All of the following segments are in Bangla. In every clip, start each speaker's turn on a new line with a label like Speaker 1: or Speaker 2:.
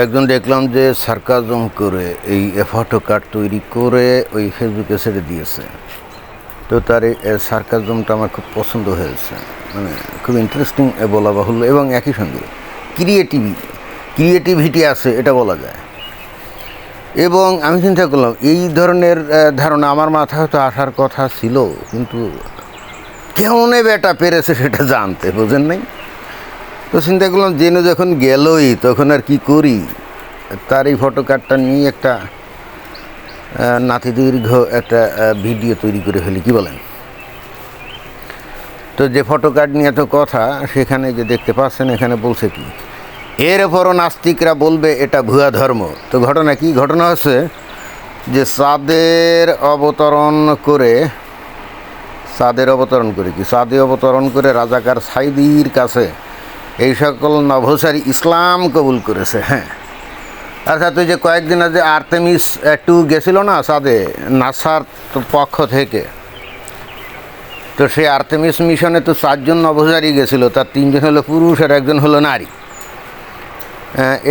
Speaker 1: একজন দেখলাম যে সার্কাজম করে এই ফটো কার্ড তৈরি করে ওই ফেসবুকে ছেড়ে দিয়েছে। তো তার এই সার্কাজমটা আমার খুব পছন্দ হয়েছে, মানে খুব ইন্টারেস্টিং বলা বাহুল্য, এবং একই সঙ্গে ক্রিয়েটিভিটি আছে এটা বলা যায়। এবং আমি চিন্তা করলাম এই ধরনের ধারণা আমার মাথায় হয়তো আসার কথা ছিল, কিন্তু কেমনে বেটা পেরেছে সেটা জানতে, বোঝেন নাই। তো চিন্তা করলাম জেনে যখন গেলই তখন আর কি করি, তার এই ফটো কার্ডটা নিয়ে একটা নাতি দীর্ঘ একটা ভিডিও তৈরি করে ফেলি, কি বলেন? তো যে ফটো কার্ড নিয়ে তো কথা, সেখানে যে দেখতে পাচ্ছেন এখানে বলছে কি, এরপরও নাস্তিকরা বলবে এটা ভুয়া ধর্ম। তো ঘটনা কি? ঘটনা হচ্ছে যে চাঁদে অবতরণ করে রাজাকার সাইদির কাছে এই সকল নভোচারী ইসলাম কবুল করেছে। হ্যাঁ, আচ্ছা, তুই যে কয়েকদিন আগে আর্তেমিস 2 গেছিল না চাঁদে নাসার পক্ষ থেকে, তো সেই আর্তেমিস মিশনে তো 4 জন নভোচারী গেছিলো, তার 3 জন হলো পুরুষ আর 1 জন হলো নারী।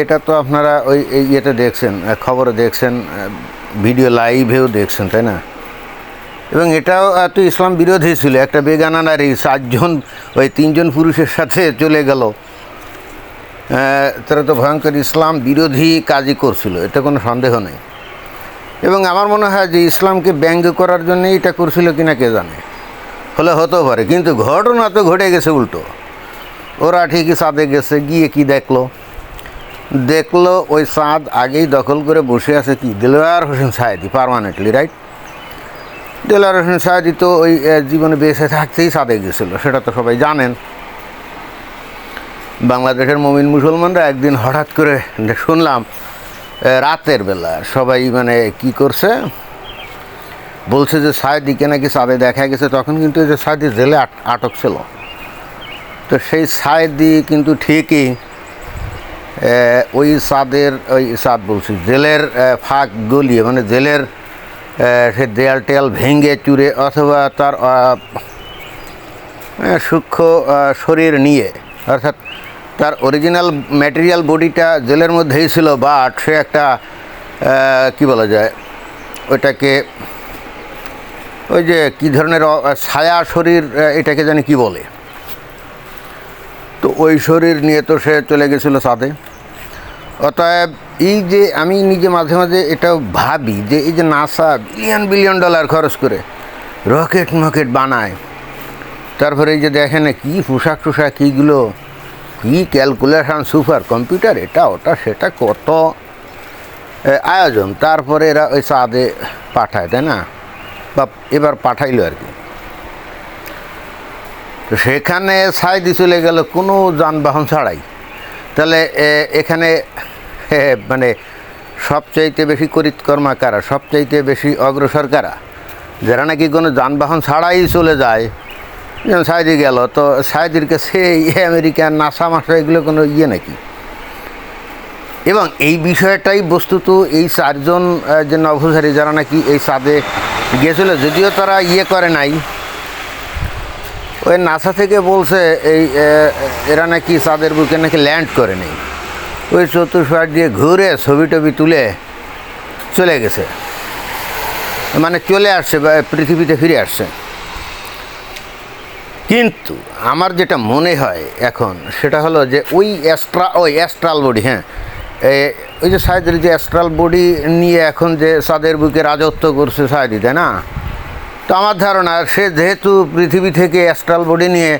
Speaker 1: এটা তো আপনারা ওই ইয়েতে দেখছেন, খবরে দেখছেন, ভিডিও লাইভেও দেখছেন, তাই না? এবং এটাও তো ইসলাম বিরোধী ছিল। একটা বেগানা নারী 4 জন ওই 3 জন পুরুষের সাথে চলে গেল, তারা তো ভয়ঙ্কর ইসলাম বিরোধী কাজই করছিল, এটা কোনো সন্দেহ নেই। এবং আমার মনে হয় যে ইসলামকে ব্যঙ্গ করার জন্যই এটা করছিল কিনা কে জানে, হলে হতেও পারে। কিন্তু ঘটনা তো ঘটে গেছে উল্টো। ওরা ঠিকই চাঁদে গেছে, গিয়ে কি দেখলো ওই চাঁদ আগেই দখল করে বসে আছে কি দেলোয়ার হোসেন সায়েদি, পার্মানেন্টলি, রাইট? দেলোয়ার হোসেন সায়েদি তো ওই জীবনে বেঁচে থাকতেই চাঁদে গেছিলো, সেটা তো সবাই জানেন। বাংলাদেশের মুমিন মুসলমানরা একদিন হঠাৎ করে শুনলাম রাতের বেলা সবাই মানে কি করছে, বলছে যে সায়েদিকে নাকি চাঁদে দেখা গেছে। তখন কিন্তু যে সায়েদি জেলে আটক ছিল। তো সেই সায়েদি কিন্তু ঠিকই ওই জেলের ফাঁক গলিয়ে, মানে জেলের সে দেয়াল টেয়াল ভেঙে চুরে অথবা তার সূক্ষ্ম শরীর নিয়ে, অর্থাৎ তার অরিজিনাল ম্যাটেরিয়াল বডিটা জেলের মধ্যেই ছিল, বাট সে একটা কি বলা যায় ওইটাকে, ওই যে কী ধরনের ছায়া শরীর, এটাকে জানি কি বলে, তো ওই শরীর নিয়ে তো সে চলে গেছিলো চাঁদে। অতএব এই যে আমি নিজে মাঝে মাঝে এটাও ভাবি যে এই যে নাসা বিলিয়ন ডলার খরচ করে রকেট বানায়, তারপরে এই যে দেখেন কী পোশাক কীগুলো, কী ক্যালকুলেশন, সুপার কম্পিউটার, এটা ওটা সেটা, কত আয়োজন, তারপরে এরা ওই চাঁদে পাঠায়, তাই না? বা এবার পাঠাইলো আর কি। তো সেখানে সাইদি চলে গেল কোনো যানবাহন ছাড়াই। তাহলে এখানে মানে সবচাইতে বেশি করিতকর্মা কারা, সবচাইতে বেশি অগ্রসর কারা? যারা নাকি কোনো যানবাহন ছাড়াই চলে যায়। যেমন সাইদি গেল, তো সাইদির কাছে আমেরিকান নাসা মাসা এগুলো কোনো ইয়ে নাকি? এবং এই বিষয়টাই বস্তুত এই 4 জন যে নভোচারী যারা নাকি এই চাঁদে গিয়েছিল, যদিও তারা ইয়ে করে নাই, ওই নাসা থেকে বলছে এই এরা নাকি চাঁদের বুকে নাকি ল্যান্ড করে নেই, ওই চতুর্পাশ দিয়ে ঘুরে ছবি টবি তুলে চলে গেছে, মানে চলে আসছে বা পৃথিবীতে ফিরে আসছে। কিন্তু আমার যেটা মনে হয় এখন সেটা হলো যে ওই অ্যাস্ট্রাল বডি, হ্যাঁ, ওই যে সায়েদের যে অ্যাস্ট্রাল বডি নিয়ে এখন যে চাঁদের বুকে রাজত্ব করছে সায়েদি, তাই না? তো আমার ধারণা সে যেহেতু পৃথিবী থেকে অ্যাস্ট্রাল বডি নিয়ে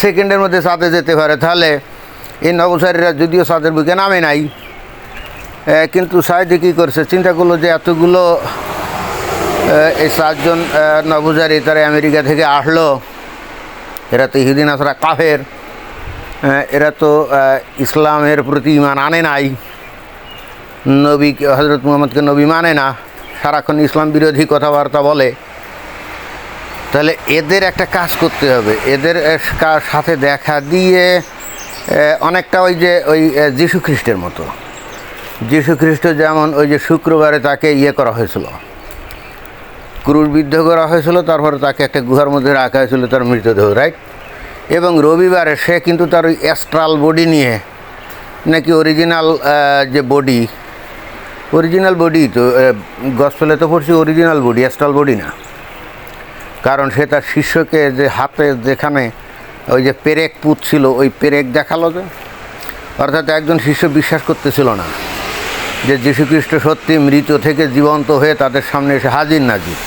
Speaker 1: সেকেন্ডের মধ্যে চাঁদে যেতে পারে, তাহলে এই নভোচারীরা যদিও চাঁদের বুকে নামে নাই, কিন্তু সায়েদি কী করছে, চিন্তা করলো যে এতগুলো এই 4 জন নভোচারী তারা আমেরিকা থেকে আসলো, এরা তো ইহুদি নাসারা কাফের, এরা তো ইসলামের প্রতি ঈমান আনে নাই, নবী হজরত মুহাম্মদকে নবী মানে না, সারাক্ষণ ইসলাম বিরোধী কথাবার্তা বলে। তাহলে এদের একটা কাজ করতে হবে, এদের সাথে দেখা দিয়ে অনেকটা ওই যে ওই যীশু খ্রিস্টের মতো, যীশু খ্রিস্ট যেমন ওই যে শুক্রবারে তাকে ইয়ে করা হয়েছিল, ক্রুশবিদ্ধ করা হয়েছিল, তারপরে তাকে একটা গুহার মধ্যে রাখা হয়েছিল তার মৃতদেহ, রাইট? এবং রবিবারে সে কিন্তু তার ওই অ্যাস্ট্রাল বডি নিয়ে নাকি অরিজিনাল যে বডি, অরিজিনাল বডি তো গসপেলে তো পড়ছি অরিজিনাল বডি, অ্যাস্ট্রাল বডি না। কারণ সে তার শিষ্যকে যে হাতে যেখানে ওই যে পেরেক পুঁতছিল ওই পেরেক দেখালো, যে অর্থাৎ একজন শিষ্য বিশ্বাস করতেছিল না যে যীশুখ্রিস্ট সত্যি মৃত থেকে জীবন্ত হয়ে তাদের সামনে এসে হাজির নাজির।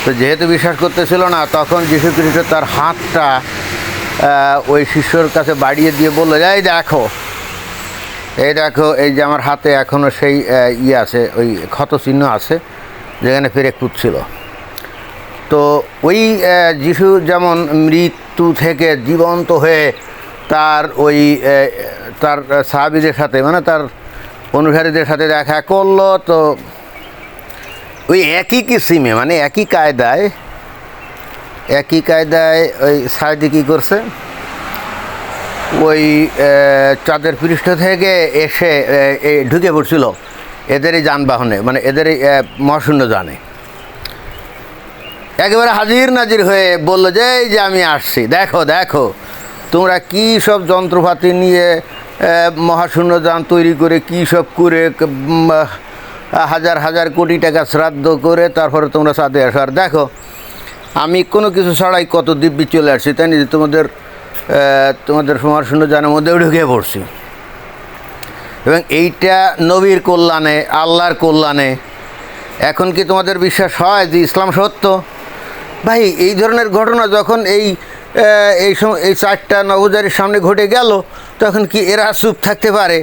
Speaker 1: তো যেহেতু বিশ্বাস করতেছিল না, তখন যীশুখ্রিস্ট তার হাতটা ওই শিষ্যর কাছে বাড়িয়ে দিয়ে বললো, এই দেখো, এই যে আমার হাতে এখনও সেই আছে, ওই ক্ষত চিহ্ন আছে যেখানে পেরেক পুঁতছিল। তো ওই যিশু যেমন মৃত্যু থেকে জীবন্ত হয়ে তার ওই তার সাহাবীদের সাথে, মানে তার অনুসারীদের সাথে দেখা করলো, তো ওই একই কিসিমে, মানে একই কায়দায় ওই সাইদি কী করছে, ওই চাঁদের পৃষ্ঠ থেকে এসে ঢুকে পড়ছিল এদেরই যানবাহনে, মানে এদেরই মহাশূন্য যানে, একেবারে হাজির নাজির হয়ে বললো যে এই যে আমি আসছি, দেখো দেখো তোমরা কী সব যন্ত্রপাতি নিয়ে মহাশূন্য যান তৈরি করে কী সব করে হাজার হাজার কোটি টাকা শ্রাদ্ধ করে তারপরে তোমরা চাঁদে আসো, আর দেখো আমি কোনো কিছু ছাড়াই কত দিব্যি চলে আসছি, তাই না, তোমাদের মহাশূন্য যানের মধ্যেও ঢুকে পড়ছি। এবং এইটা নবীর কল্যাণে, আল্লাহর কল্যাণে। এখন কি তোমাদের বিশ্বাস হয় যে ইসলাম সত্য? ভাই, এই ধরনের ঘটনা যখন এই চারটা নভোচারীর সামনে ঘটে গেল, তখন কি এরা চুপ থাকতে পারে?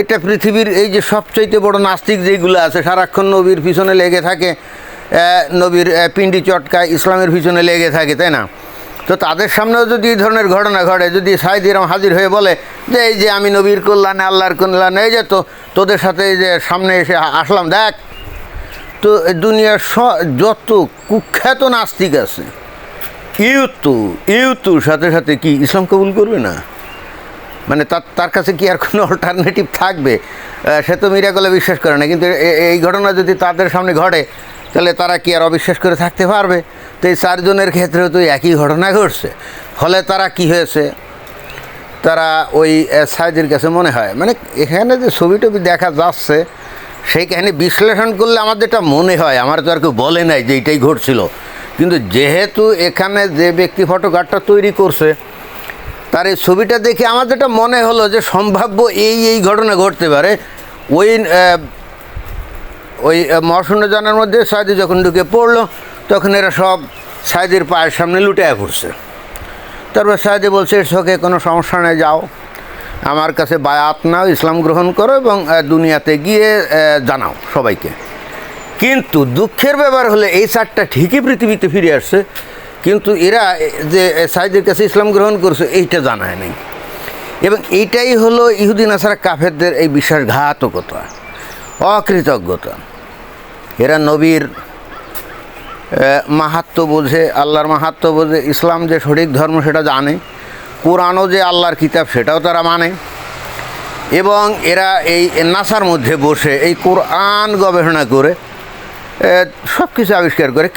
Speaker 1: এটা পৃথিবীর এই যে সবচাইতে বড় নাস্তিক যেগুলো আছে, সারাক্ষণ নবীর পিছনে লেগে থাকে, নবীর পিন্ডি চটকায়, ইসলামের পিছনে লেগে থাকে, তাই না? তো তাদের সামনেও যদি এই ধরনের ঘটনা ঘটে, যদি সাইদ এরকম হাজির হয়ে বলে যে এই যে আমি নবীর কল্যাণে, আল্লাহর কল্যাণে, এই যে তোদের সাথে এই যে সামনে এসে আসলাম, দেখ, তো দুনিয়ার যত কুখ্যাত নাস্তিক আছে, ইউতুর সাথে সাথে কি ইসলাম কবুল করবে না? মানে তার কাছে কি আর কোনো অল্টারনেটিভ থাকবে? সে তো মিরাকলে বিশ্বাস করে না, কিন্তু এই ঘটনা যদি তাদের সামনে ঘটে তাহলে তারা কি আর অবিশ্বাস করে থাকতে পারবে? তো এই চারজনের ক্ষেত্রেও তো একই ঘটনা ঘটছে। ফলে তারা কি হয়েছে, তারা ওই সাইদের কাছে মনে হয়, মানে এখানে যে ছবি টবি দেখা যাচ্ছে সেই কাহিনী বিশ্লেষণ করলে আমার যেটা মনে হয়, আমার তো আর কেউ বলে নাই যে এইটাই ঘটছিল, কিন্তু যেহেতু এখানে যে ব্যক্তি ফটোগ্রাফটা তৈরি করছে তার এই ছবিটা দেখে আমার যেটা মনে হলো যে সম্ভাব্য এই ঘটনা ঘটতে পারে। ওই মহাশূন্য যানের মধ্যে সাইদি যখন ঢুকে পড়লো, তখন এরা সব সাইদির পায়ের সামনে লুটিয়ে পড়ছে। তারপর সাইদি বলছে, এর চোখে কোনো সমস্যা নেই, যাও আমার কাছে বায়াত নাও, ইসলাম গ্রহণ করো এবং দুনিয়াতে গিয়ে জানাও সবাইকে। কিন্তু দুঃখের ব্যাপার হলে এই চারটা ঠিকই পৃথিবীতে ফিরে আসছে, কিন্তু এরা যে সাইদের কাছে ইসলাম গ্রহণ করছে এইটা জানায় নেই। এবং এইটাই হলো ইহুদি নাসারা কাফেরদের এই বিশ্বাসঘাতকতা, অকৃতজ্ঞতা। এরা নবীর মাহাত্ম্য বোঝে, আল্লাহর মাহাত্ম্য বোঝে, ইসলাম যে সঠিক ধর্ম সেটা জানে, কোরআনও যে আল্লাহর কিতাব সেটাও তারা মানে, এবং এরা এই নাসার মধ্যে বসে এই কোরআন গবেষণা করে সব কিছু আবিষ্কার করে,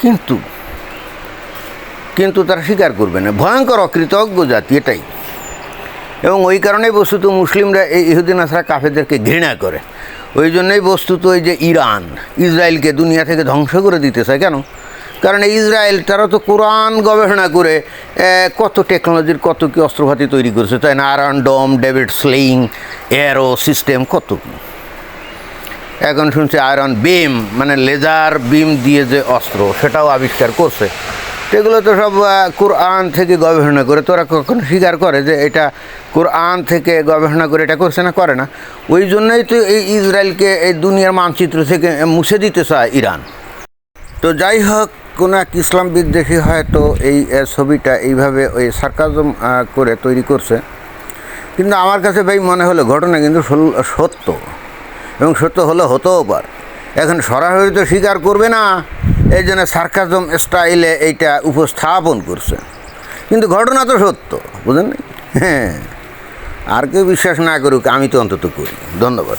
Speaker 1: কিন্তু তারা স্বীকার করবে না। ভয়ঙ্কর অকৃতজ্ঞ জাতি এটাই। এবং ওই কারণেই বস্তুত মুসলিমরা এই ইহুদি নাসারা কাফেরদেরকে ঘৃণা করে। ওই জন্যই বস্তুত ওই যে ইরান ইসরায়েলকে দুনিয়া থেকে ধ্বংস করে দিতে চায়। কেন? কারণ ইসরায়েল তারা তো কোরআন গবেষণা করে কত টেকনোলজির কত কি অস্ত্রপাতি তৈরি করেছে, তাই না? আয়রন ডোম, ডেভিড স্লেইং, এরো সিস্টেম, কত কি। এখন শুনছে আয়রন বিম, মানে লেজার বিম দিয়ে যে অস্ত্র, সেটাও আবিষ্কার করছে। এগুলো তো সব কোরআন থেকে গবেষণা করে। তোরা কখনো স্বীকার করে যে এটা কোরআন থেকে গবেষণা করে এটা করছে না? করে না। ওই জন্যই তো এই ইসরায়েলকে এই দুনিয়ার মানচিত্র থেকে মুছে দিতে চায় ইরান। তো যাই হোক, কোনো এক ইসলাম বিদ্বেষী হয়তো এই ছবিটা এইভাবে ওই সার্কাজম করে তৈরি করছে, কিন্তু আমার কাছে ভাই মনে হলো ঘটনা কিন্তু সত্য, এবং সত্য হলে হতেও পারে। এখন সরাসরি তো স্বীকার করবে না, এই জন্য সার্কাজম স্টাইলে এইটা উপস্থাপন করছে, কিন্তু ঘটনা তো সত্য, বুঝলেন? হ্যাঁ, আর কেউ বিশ্বাস না করুক, আমি তো অন্তত করি। ধন্যবাদ।